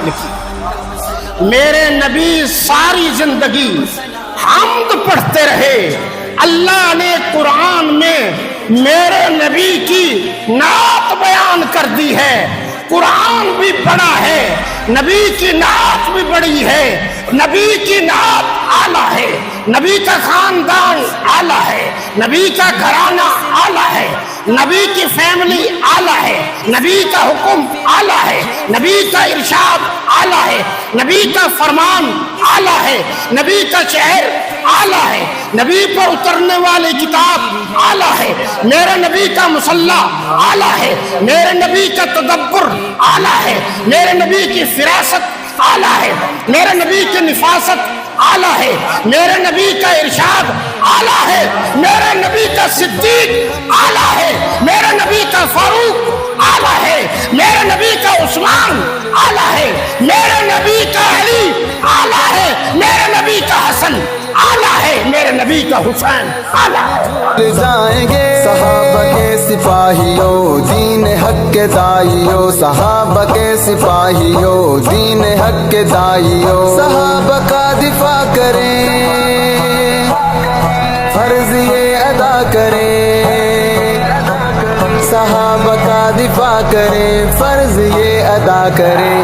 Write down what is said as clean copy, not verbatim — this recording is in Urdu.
کمال کی۔ میرے نبی ساری زندگی حمد پڑھتے رہے۔ اللہ نے قرآن میں میرے نبی کی نعت بیان کر دی ہے۔ قرآن بھی بڑا ہے، نبی کی نعت بھی بڑی ہے، نبی کی نعت اعلیٰ ہے، نبی کا خاندان اعلیٰ ہے، نبی کا گھرانہ اعلیٰ ہے، نبی کی فیملی اعلیٰ ہے، نبی کا حکم اعلیٰ ہے، نبی کا ارشاد اعلیٰ ہے، نبی کا فرمان اعلیٰ ہے، نبی کا شعر اعلیٰ ہے، نبی پر اترنے والی کتاب اعلیٰ ہے، میرے نبی کا مصلی اعلیٰ ہے، میرے نبی کا تدبر اعلیٰ ہے، میرے نبی کی فراست اعلیٰ ہے، میرے نبی کی نفاست اعلیٰ ہے، میرے نبی کا ارشاد اعلیٰ ہے، میرے نبی کا صدیق اعلیٰ ہے، میرے نبی کا فاروق اعلیٰ ہے، میرے نبی کا عثمان اعلیٰ ہے، میرے نبی کا علی اعلیٰ ہے، میرے نبی کا حسن اعلیٰ ہے، میرے نبی کا حسین اعلیٰ ہے۔ جائیں گے صحابہ کے سپاہیوں، دین حق کے دائیوں، صحابہ کے سپاہیوں، دین حق کے دائیوں، صحابہ کا دفاع کریں، فرض یہ ادا کریں، صحابہ کا دفاع کریں، فرض یہ ادا کریں۔